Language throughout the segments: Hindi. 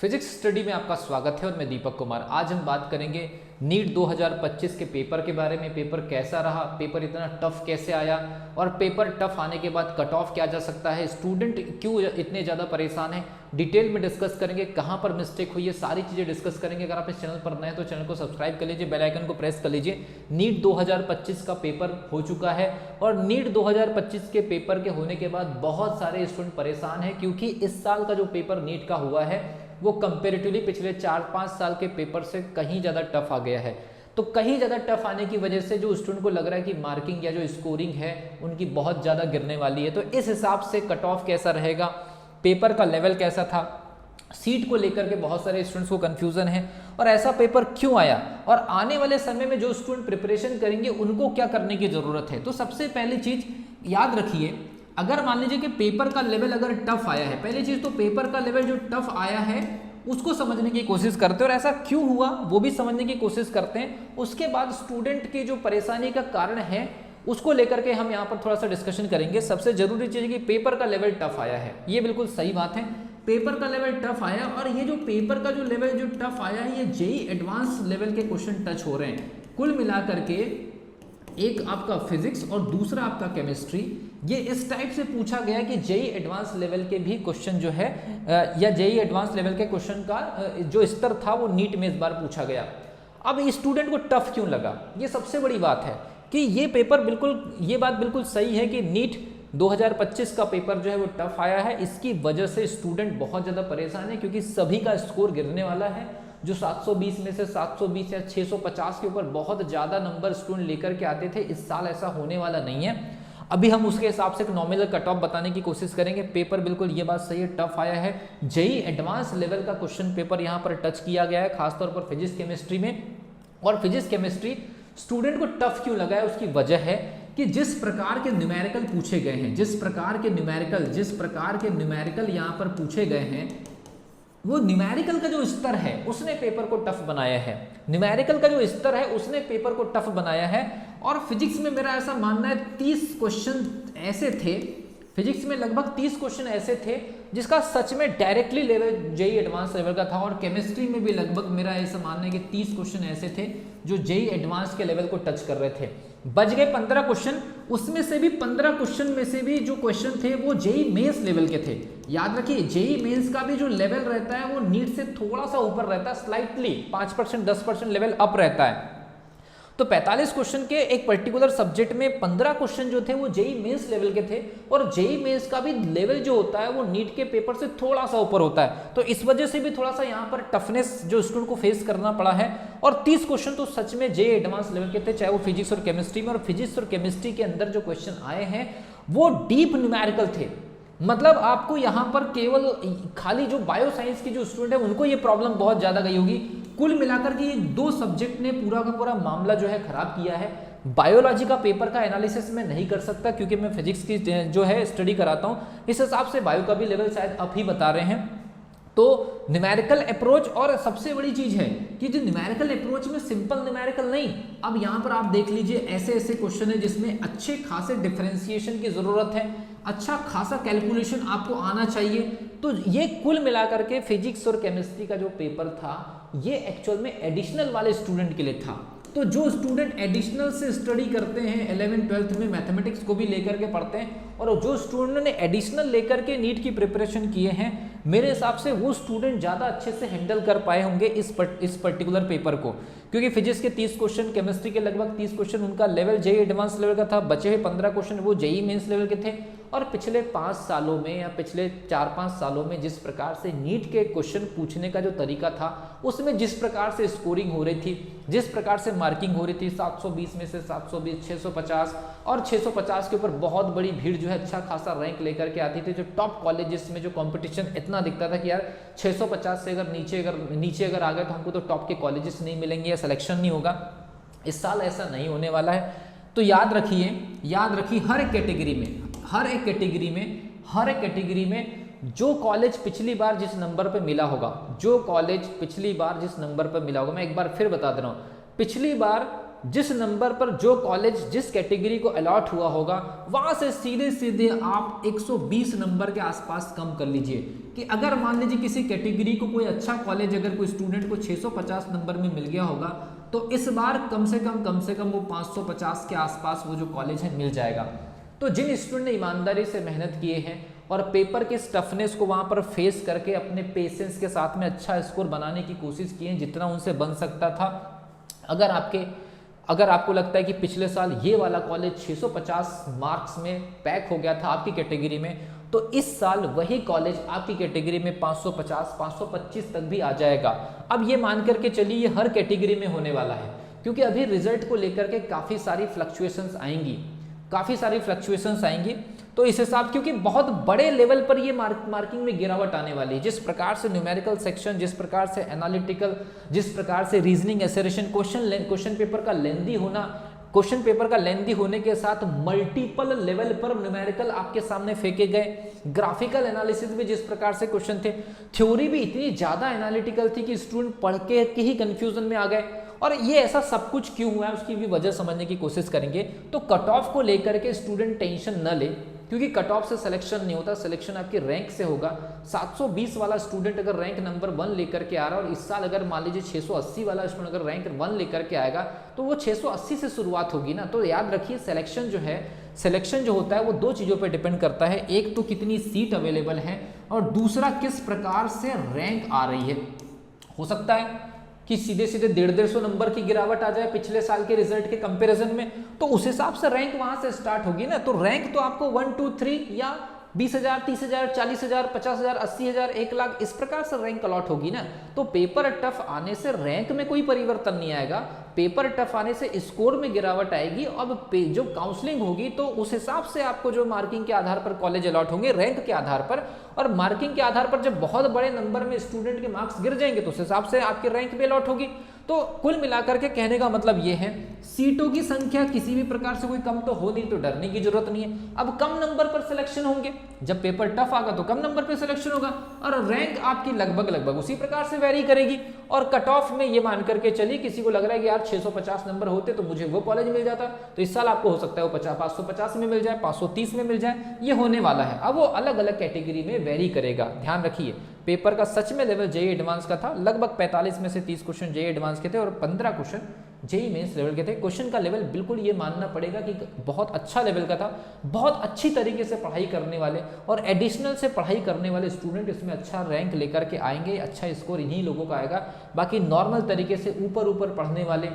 फिजिक्स स्टडी में आपका स्वागत है और मैं दीपक कुमार। आज हम बात करेंगे नीट 2025 के पेपर के बारे में। पेपर कैसा रहा, पेपर इतना टफ कैसे आया और पेपर टफ आने के बाद कट ऑफ क्या जा सकता है, स्टूडेंट क्यों इतने ज़्यादा परेशान हैं, डिटेल में डिस्कस करेंगे। कहाँ पर मिस्टेक हुई है, सारी चीज़ें डिस्कस करेंगे। अगर आप इस चैनल पर नए हैं तो चैनल को सब्सक्राइब कर लीजिए, बेल आइकन को प्रेस कर लीजिए। नीट 2025 का पेपर हो चुका है और नीट 2025 के पेपर के होने के बाद बहुत सारे स्टूडेंट परेशान हैं क्योंकि इस साल का जो पेपर नीट का हुआ है वो कंपेरेटिवली पिछले 4-5 साल के पेपर से कहीं ज़्यादा टफ आ गया है। तो कहीं ज़्यादा टफ आने की वजह से जो स्टूडेंट को लग रहा है कि मार्किंग या जो स्कोरिंग है उनकी बहुत ज़्यादा गिरने वाली है। तो इस हिसाब से कट ऑफ कैसा रहेगा, पेपर का लेवल कैसा था, सीट को लेकर के बहुत सारे स्टूडेंट्स को कंफ्यूजन है और ऐसा पेपर क्यों आया और आने वाले समय में जो स्टूडेंट प्रिपरेशन करेंगे उनको क्या करने की ज़रूरत है। तो सबसे पहली चीज़ याद रखिए, अगर मान लीजिए कि पेपर का लेवल अगर टफ आया है, पहली चीज़ तो पेपर का लेवल जो टफ आया है उसको समझने की कोशिश करते हैं और ऐसा क्यों हुआ वो भी समझने की कोशिश करते हैं। उसके बाद स्टूडेंट की जो परेशानी का कारण है उसको लेकर के हम यहाँ पर थोड़ा सा डिस्कशन करेंगे। सबसे जरूरी चीज़ है कि पेपर का लेवल टफ आया है, ये बिल्कुल सही बात है। पेपर का लेवल टफ आया और ये जो पेपर का जो लेवल जो टफ आया है ये जेईई एडवांस लेवल के क्वेश्चन टच हो रहे हैं। कुल मिलाकर के एक आपका फिजिक्स और दूसरा आपका केमिस्ट्री, ये इस टाइप से पूछा गया कि जेईई एडवांस लेवल के भी क्वेश्चन जो है या जेईई एडवांस लेवल के क्वेश्चन का जो स्तर था वो नीट में इस बार पूछा गया। अब स्टूडेंट को टफ क्यों लगा, ये सबसे बड़ी बात है कि ये पेपर बिल्कुल, ये बात बिल्कुल सही है कि नीट 2025 का पेपर जो है वो टफ आया है। इसकी वजह से स्टूडेंट बहुत ज़्यादा परेशान है क्योंकि सभी का स्कोर गिरने वाला है। जो 720 में से 720 या 650 के ऊपर बहुत ज़्यादा नंबर स्टूडेंट लेकर के आते थे, इस साल ऐसा होने वाला नहीं है। अभी हम उसके हिसाब से एक नॉमिनल कट ऑफ बताने की कोशिश करेंगे। पेपर बिल्कुल ये बात सही है, टफ आया है। जेईई एडवांस लेवल का क्वेश्चन पेपर यहाँ पर टच किया गया है, खासतौर पर फिजिक्स केमिस्ट्री में। और फिजिक्स केमिस्ट्री स्टूडेंट को टफ क्यों लगा है, उसकी वजह है कि जिस प्रकार के न्यूमेरिकल पूछे गए हैं, जिस प्रकार के न्यूमेरिकल यहाँ पर पूछे गए हैं, वो न्यूमेरिकल का जो स्तर है उसने पेपर को टफ बनाया है। न्यूमेरिकल का जो स्तर है उसने पेपर को टफ बनाया है। और फिजिक्स में मेरा ऐसा मानना है 30 क्वेश्चन ऐसे थे, फिजिक्स में लगभग 30 क्वेश्चन ऐसे थे जिसका सच में directly level JEE advance level का था। और केमिस्ट्री में भी लगभग मेरा ऐसा मानना है कि 30 क्वेश्चन ऐसे थे जो जेईई एडवांस के लेवल को टच कर रहे थे। बच गए 15 क्वेश्चन, उसमें से भी 15 क्वेश्चन में से भी जो क्वेश्चन थे वो जेईई मेंस लेवल के थे। याद रखिए जेईई मेंस का भी जो लेवल रहता है वो नीट से थोड़ा सा ऊपर रहता है, स्लाइटली 5% 10% लेवल अप रहता है। तो 45 क्वेश्चन के एक पर्टिकुलर सब्जेक्ट में 15 क्वेश्चन जो थे वो जेईई मेंस लेवल के थे और जेईई मेंस का भी लेवल जो होता है वो नीट के पेपर से थोड़ा सा ऊपर होता है। तो इस वजह से भी थोड़ा सा यहाँ पर टफनेस जो स्टूडेंट को फेस करना पड़ा है। और 30 क्वेश्चन तो सच में जेईई एडवांस लेवल के थे, चाहे वो फिजिक्स और केमिस्ट्री में। और फिजिक्स और केमिस्ट्री के अंदर जो क्वेश्चन आए हैं वो डीप न्यूमेरिकल थे। मतलब आपको यहाँ पर केवल खाली जो बायो साइंस की जो स्टूडेंट है उनको ये प्रॉब्लम बहुत ज़्यादा गई होगी। कुल मिलाकर के ये 2 सब्जेक्ट ने पूरा का पूरा मामला जो है खराब किया है। बायोलॉजी का पेपर का एनालिसिस मैं नहीं कर सकता क्योंकि मैं फिजिक्स की जो है स्टडी कराता हूँ, इस हिसाब से बायो का भी लेवल शायद अप ही बता रहे हैं। तो न्यूमेरिकल अप्रोच, और सबसे बड़ी चीज है कि जो न्यूमेरिकल अप्रोच में सिंपल न्यूमेरिकल नहीं, अब यहाँ पर आप देख लीजिए ऐसे ऐसे क्वेश्चन है जिसमें अच्छे खासे डिफरेंशिएशन की जरूरत है, अच्छा खासा कैलकुलेशन आपको आना चाहिए। तो ये कुल मिलाकर के फिजिक्स और केमिस्ट्री का जो पेपर था ये एक्चुअल में एडिशनल वाले स्टूडेंट के लिए था। तो जो स्टूडेंट एडिशनल से स्टडी करते हैं 11th-12th में मैथमेटिक्स को भी लेकर के पढ़ते हैं और जो स्टूडेंट ने एडिशनल लेकर के नीट की प्रिपरेशन किए हैं, मेरे हिसाब से वो स्टूडेंट ज़्यादा अच्छे से हैंडल कर पाए होंगे इस पर्टिकुलर पेपर को। क्योंकि फिजिक्स के 30 क्वेश्चन, केमिस्ट्री के लगभग 30 क्वेश्चन उनका लेवल जेईई एडवांस लेवल का था, बचे हुए 15 क्वेश्चन वो जेईई मेंस लेवल के थे। और पिछले 5 सालों में या पिछले 4-5 सालों में जिस प्रकार से नीट के क्वेश्चन पूछने का जो तरीका था उसमें जिस प्रकार से स्कोरिंग हो रही थी, जिस प्रकार से मार्किंग हो रही थी, 720 में से 720, 650 और 650 के ऊपर बहुत बड़ी भीड़ जो है अच्छा खासा रैंक लेकर के आती थी। जो टॉप कॉलेजेस में जो कंपटीशन इतना दिखता था कि यार 650 से अगर नीचे अगर आ गए तो हमको तो टॉप के कॉलेजेस नहीं मिलेंगे या सिलेक्शन नहीं होगा। इस साल ऐसा नहीं होने वाला है। तो याद रखिए हर एक कैटेगरी में जो कॉलेज पिछली बार जिस नंबर पे मिला होगा, मैं एक बार फिर बता दे रहा हूँ, पिछली बार जिस नंबर पर जो कॉलेज जिस कैटेगरी को अलॉट हुआ होगा वहां से सीधे सीधे आप 120 नंबर के आसपास कम कर लीजिए कि अगर मान लीजिए किसी कैटेगरी को कोई अच्छा कॉलेज अगर कोई स्टूडेंट को 650 नंबर में मिल गया होगा तो इस बार कम से कम वो 550 के आसपास वो जो कॉलेज है मिल जाएगा। तो जिन स्टूडेंट ने ईमानदारी से मेहनत किए हैं और पेपर के स्टफनेस को वहां पर फेस करके अपने पेशेंस के साथ में अच्छा स्कोर बनाने की कोशिश की है जितना उनसे बन सकता था, अगर आपको लगता है कि पिछले साल ये वाला कॉलेज 650 मार्क्स में पैक हो गया था आपकी कैटेगरी में, तो इस साल वही कॉलेज आपकी कैटेगरी में 550 525 तक भी आ जाएगा। अब ये मान करके चलिए ये हर कैटेगरी में होने वाला है, क्योंकि अभी रिजल्ट को लेकर के काफ़ी सारी फ्लक्चुएशंस आएंगी। तो इस हिसाब, क्योंकि बहुत बड़े लेवल पर ये मार्किंग में गिरावट आने वाली है। जिस प्रकार से न्यूमेरिकल सेक्शन, जिस प्रकार से एनालिटिकल, जिस प्रकार से रीजनिंग एसेरेशन, क्वेश्चन पेपर का लेंदी होने के साथ मल्टीपल लेवल पर न्यूमेरिकल आपके सामने फेंके गए, ग्राफिकल एनालिसिस भी जिस प्रकार से क्वेश्चन थे, थ्योरी भी इतनी ज्यादा एनालिटिकल थी कि स्टूडेंट पढ़ के ही कंफ्यूजन में आ गए। और ये ऐसा सब कुछ क्यों हुआ है उसकी भी वजह समझने की कोशिश करेंगे। तो कट ऑफ को लेकर के स्टूडेंट टेंशन न ले, क्योंकि कट ऑफ से सिलेक्शन नहीं होता, सिलेक्शन आपके रैंक से होगा। 720 वाला स्टूडेंट अगर रैंक नंबर 1 लेकर के आ रहा है और इस साल अगर मान लीजिए 680 वाला स्टूडेंट अगर रैंक 1 लेकर के आएगा तो वो 680 से शुरुआत होगी ना। तो याद रखिए सिलेक्शन जो होता है वो 2 चीज़ों पर डिपेंड करता है, एक तो कितनी सीट अवेलेबल है और दूसरा किस प्रकार से रैंक आ रही है। हो सकता है कि सीधे 150 नंबर की गिरावट आ जाए पिछले साल के रिजल्ट के कंपैरिजन में, तो उस हिसाब से रैंक वहां से स्टार्ट होगी ना। तो रैंक तो आपको 1 2 3 या 20,000 30,000 40,000 50,000 80,000 1 लाख इस प्रकार से रैंक अलॉट होगी ना। तो पेपर टफ आने से रैंक में कोई परिवर्तन नहीं आएगा, पेपर टफ आने से स्कोर में गिरावट आएगी। अब जो काउंसलिंग होगी तो उस हिसाब से आपको जो मार्किंग के आधार पर कॉलेज अलॉट होंगे रैंक के आधार पर, और मार्किंग के आधार पर जब बहुत बड़े नंबर में स्टूडेंट के मार्क्स गिर जाएंगे तो उस हिसाब से आपके रैंक भी अलॉट होगी। तो कुल मिलाकर के कहने का मतलब ये है, सीटों की संख्या किसी भी प्रकार से कोई कम तो हो नहीं, तो डरने की जरूरत नहीं है। अब कम नंबर पर सिलेक्शन होंगे, जब पेपर टफ आगा तो कम नंबर पर सिलेक्शन होगा और रैंक आपकी लगभग उसी प्रकार से वेरी करेगी। और कट ऑफ में ये मान करके चलिए किसी को लग रहा है कि यार 650 नंबर होते तो मुझे वो कॉलेज मिल जाता, तो इस साल आपको हो सकता है वो 550 में मिल जाए, 530 में मिल जाए, ये होने वाला है। अब वो अलग अलग कैटेगरी में वेरी करेगा। ध्यान रखिए पेपर का सच में लेवल जेईई एडवांस का था, लगभग 45 में से 30 क्वेश्चन जेईई एडवांस के थे और 15 क्वेश्चन जेईई मेंस लेवल के थे। क्वेश्चन का लेवल बिल्कुल ये मानना पड़ेगा कि बहुत अच्छा लेवल का था, बहुत अच्छी तरीके से पढ़ाई करने वाले और एडिशनल से पढ़ाई करने वाले स्टूडेंट इसमें अच्छा रैंक लेकर के आएंगे, अच्छा स्कोर इन्हीं लोगों का आएगा। बाकी नॉर्मल तरीके से ऊपर पढ़ने वाले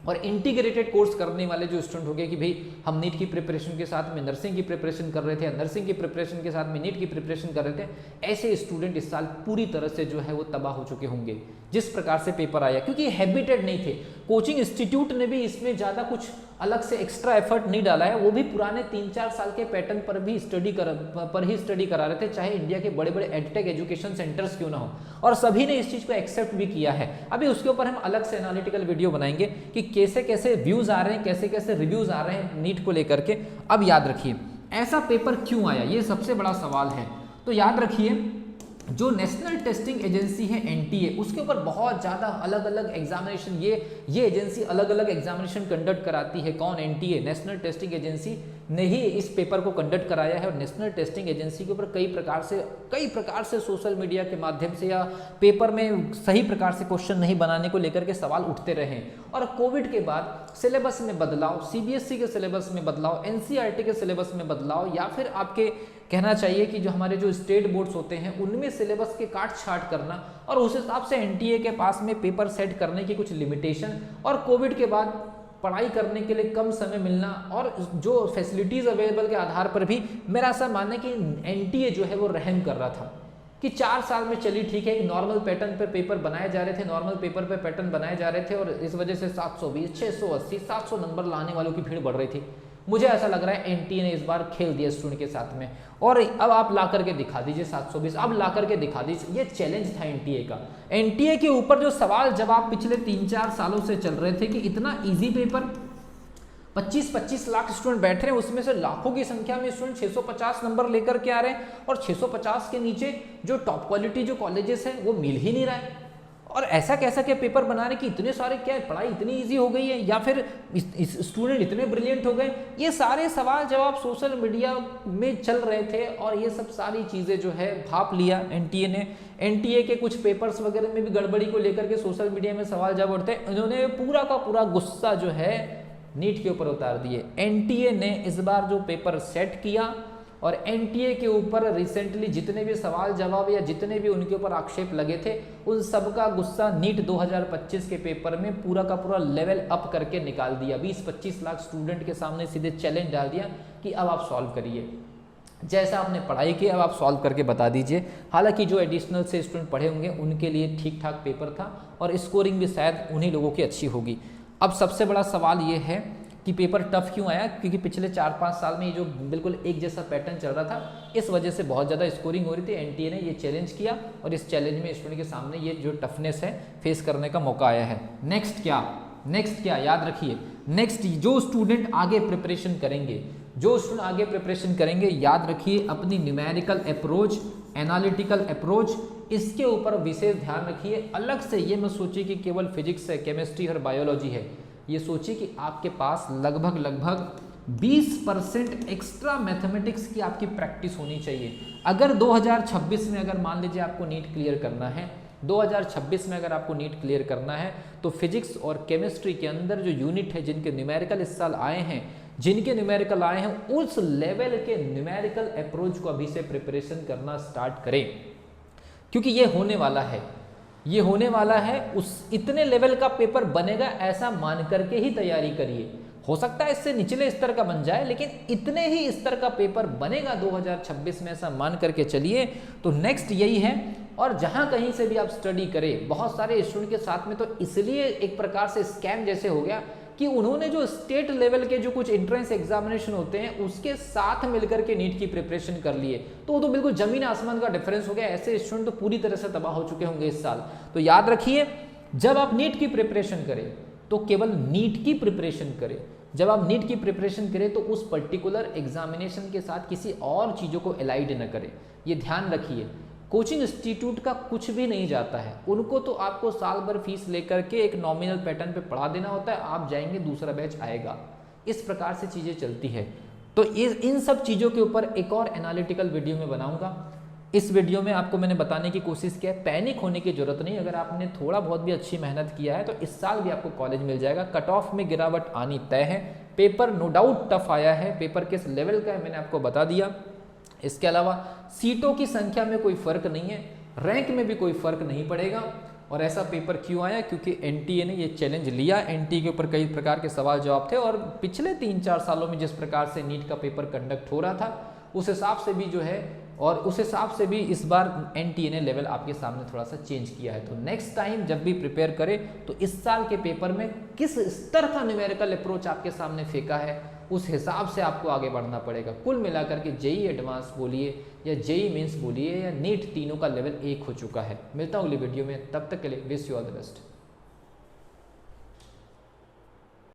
और इंटीग्रेटेड कोर्स करने वाले जो स्टूडेंट हो गए कि भाई हम नीट की प्रिपरेशन के साथ में नर्सिंग की प्रिपरेशन कर रहे थे, नर्सिंग की प्रिपरेशन के साथ में नीट की प्रिपरेशन कर रहे थे, ऐसे स्टूडेंट इस साल पूरी तरह से जो है वो तबाह हो चुके होंगे जिस प्रकार से पेपर आया, क्योंकि हैबिटेड नहीं थे। कोचिंग इंस्टीट्यूट ने भी इसमें ज़्यादा कुछ अलग से एक्स्ट्रा एफर्ट नहीं डाला है, वो भी पुराने 3-4 साल के पैटर्न पर भी स्टडी करा रहे थे, चाहे इंडिया के बड़े बड़े एडटेक एजुकेशन सेंटर्स क्यों ना हो, और सभी ने इस चीज़ को एक्सेप्ट भी किया है। अभी उसके ऊपर हम अलग से एनालिटिकल वीडियो बनाएंगे कि कैसे कैसे व्यूज़ आ रहे हैं, कैसे कैसे रिव्यूज़ आ रहे हैं नीट को लेकर के। अब याद रखिए ऐसा पेपर क्यों आया, ये सबसे बड़ा सवाल है। तो याद रखिए जो नेशनल टेस्टिंग एजेंसी है एनटीए, उसके ऊपर बहुत ज़्यादा अलग अलग एग्जामिनेशन, ये एजेंसी अलग अलग एग्जामिनेशन कंडक्ट कराती है। कौन? एनटीए, नेशनल टेस्टिंग एजेंसी ने ही इस पेपर को कंडक्ट कराया है। और नेशनल टेस्टिंग एजेंसी के ऊपर कई प्रकार से सोशल मीडिया के माध्यम से या पेपर में सही प्रकार से क्वेश्चन नहीं बनाने को लेकर के सवाल उठते रहे। और कोविड के बाद सिलेबस में बदलाव, सीबीएसई के सिलेबस में बदलाव, एनसीईआरटी के सिलेबस में बदलाव, या फिर आपके कहना चाहिए कि जो हमारे जो स्टेट बोर्ड्स होते हैं उनमें सिलेबस के काट छाट करना, और उस हिसाब से एनटीए के पास में पेपर सेट करने की कुछ लिमिटेशन, और कोविड के बाद पढ़ाई करने के लिए कम समय मिलना, और जो फैसिलिटीज़ अवेलेबल के आधार पर भी मेरा ऐसा मानना है कि एनटीए जो है वो रहम कर रहा था कि 4 साल में चलिए ठीक है, एक नॉर्मल पैटर्न पर पेपर बनाए जा रहे थे, नॉर्मल पेपर पे पैटर्न बनाए जा रहे थे, और इस वजह से 720, 680, 700 नंबर लाने वालों की भीड़ बढ़ रही थी। मुझे ऐसा लग रहा है एनटीए ने इस बार खेल दिया स्टूडेंट के साथ में, और अब आप ला करके दिखा दीजिए 720, अब ला करके दिखा दीजिए। ये चैलेंज था एनटीए का। एनटीए के ऊपर जो सवाल जवाब पिछले 3-4 सालों से चल रहे थे कि इतना इजी पेपर, 25-25 लाख स्टूडेंट बैठ रहे हैं, उसमें से लाखों की संख्या में स्टूडेंट 650 नंबर लेकर के आ रहे हैं, और 650 के नीचे जो टॉप क्वालिटी जो कॉलेजेस हैं वो मिल ही नहीं रहा है। और ऐसा कैसा क्या पेपर बनाने की इतने सारे, क्या है पढ़ाई इतनी इजी हो गई है या फिर स्टूडेंट इतने ब्रिलियंट हो गए? ये सारे सवाल जवाब सोशल मीडिया में चल रहे थे और ये सब सारी चीज़ें जो है भाप लिया एनटीए ने। एनटीए के कुछ पेपर्स वगैरह में भी गड़बड़ी को लेकर के सोशल मीडिया में सवाल जवाब उठते हैं, इन्होंने पूरा का पूरा गुस्सा जो है नीट के ऊपर उतार दिए। एनटीए ने इस बार जो पेपर सेट किया और एनटीए के ऊपर रिसेंटली जितने भी सवाल जवाब या जितने भी उनके ऊपर आक्षेप लगे थे, उन सब का गुस्सा नीट 2025 के पेपर में पूरा का पूरा लेवल अप करके निकाल दिया। 20-25 लाख स्टूडेंट के सामने सीधे चैलेंज डाल दिया कि अब आप सॉल्व करिए, जैसा आपने पढ़ाई की अब आप सॉल्व करके बता दीजिए। हालांकि जो एडिशनल से स्टूडेंट पढ़े होंगे उनके लिए ठीक ठाक पेपर था और स्कोरिंग भी शायद उन्हीं लोगों की अच्छी होगी। अब सबसे बड़ा सवाल ये है कि पेपर टफ क्यों आया, क्योंकि पिछले 4-5 साल में ये जो बिल्कुल एक जैसा पैटर्न चल रहा था, इस वजह से बहुत ज़्यादा स्कोरिंग हो रही थी। एनटीए ने ये चैलेंज किया और इस चैलेंज में स्टूडेंट के सामने ये जो टफनेस है फेस करने का मौका आया है। नेक्स्ट क्या याद रखिए, नेक्स्ट जो स्टूडेंट आगे प्रिपरेशन करेंगे, याद रखिए अपनी न्यूमेरिकल अप्रोच, एनालिटिकल अप्रोच, इसके ऊपर विशेष ध्यान रखिए। अलग से ये मत सोचिए कि केवल फिजिक्स है, केमिस्ट्री और बायोलॉजी है। ये सोचिए कि आपके पास लगभग 20% एक्स्ट्रा मैथमेटिक्स की आपकी प्रैक्टिस होनी चाहिए। अगर 2026 में अगर मान लीजिए आपको नीट क्लियर करना है, 2026 में अगर आपको नीट क्लियर करना है तो फिजिक्स और केमिस्ट्री के अंदर जो यूनिट है जिनके न्यूमेरिकल इस साल आए हैं, उस लेवल के न्यूमेरिकल अप्रोच को अभी से प्रिपरेशन करना स्टार्ट करें, क्योंकि ये होने वाला है। उस इतने लेवल का पेपर बनेगा ऐसा मान करके ही तैयारी करिए। हो सकता है इससे निचले स्तर का बन जाए, लेकिन इतने ही स्तर का पेपर बनेगा 2026 में, ऐसा मान करके चलिए। तो नेक्स्ट यही है। और जहां कहीं से भी आप स्टडी करें, बहुत सारे स्टूडेंट के साथ में तो इसलिए एक प्रकार से स्कैम जैसे हो गया कि उन्होंने जो स्टेट लेवल के जो कुछ एंट्रेंस एग्जामिनेशन होते हैं उसके साथ मिलकर के नीट की प्रिपरेशन कर लिए, तो वो तो बिल्कुल जमीन आसमान का डिफरेंस हो गया। ऐसे स्टूडेंट तो पूरी तरह से तबाह हो चुके होंगे इस साल। तो याद रखिए, जब आप नीट की प्रिपरेशन करें तो केवल नीट की प्रिपरेशन करें। जब आप नीट की प्रिपरेशन करें तो उस पर्टिकुलर एग्जामिनेशन के साथ किसी और चीज़ों को एलाइड न करें, ये ध्यान रखिए। कोचिंग इंस्टीट्यूट का कुछ भी नहीं जाता है, उनको तो आपको साल भर फीस लेकर के एक नॉमिनल पैटर्न पे पढ़ा देना होता है, आप जाएंगे दूसरा बैच आएगा, इस प्रकार से चीज़ें चलती है। तो इन सब चीज़ों के ऊपर एक और एनालिटिकल वीडियो में बनाऊंगा। इस वीडियो में आपको मैंने बताने की कोशिश किया है, पैनिक होने की जरूरत नहीं। अगर आपने थोड़ा बहुत भी अच्छी मेहनत किया है तो इस साल भी आपको कॉलेज मिल जाएगा। कट ऑफ में गिरावट आनी तय है। पेपर नो डाउट टफ आया है, पेपर किस लेवल का है मैंने आपको बता दिया। इसके अलावा सीटों की संख्या में कोई फर्क नहीं है, रैंक में भी कोई फर्क नहीं पड़ेगा। और ऐसा पेपर क्यों आया, क्योंकि एनटीए ने ये चैलेंज लिया। एनटीए के ऊपर कई प्रकार के सवाल जवाब थे और पिछले 3-4 सालों में जिस प्रकार से नीट का पेपर कंडक्ट हो रहा था उस हिसाब से भी जो है, और उस हिसाब से भी इस बार एनटीए ने लेवल आपके सामने थोड़ा सा चेंज किया है। तो नेक्स्ट टाइम जब भी प्रिपेयर करें तो इस साल के पेपर में किस स्तर का न्यूमेरिकल अप्रोच आपके सामने फेंका है उस हिसाब से आपको आगे बढ़ना पड़ेगा। कुल मिलाकर के जेई एडवांस बोलिए या जेई मेंस बोलिए या नीट, तीनों का लेवल एक हो चुका है। मिलता हूँ अगली वीडियो में, तब तक के लिए wish you all the best.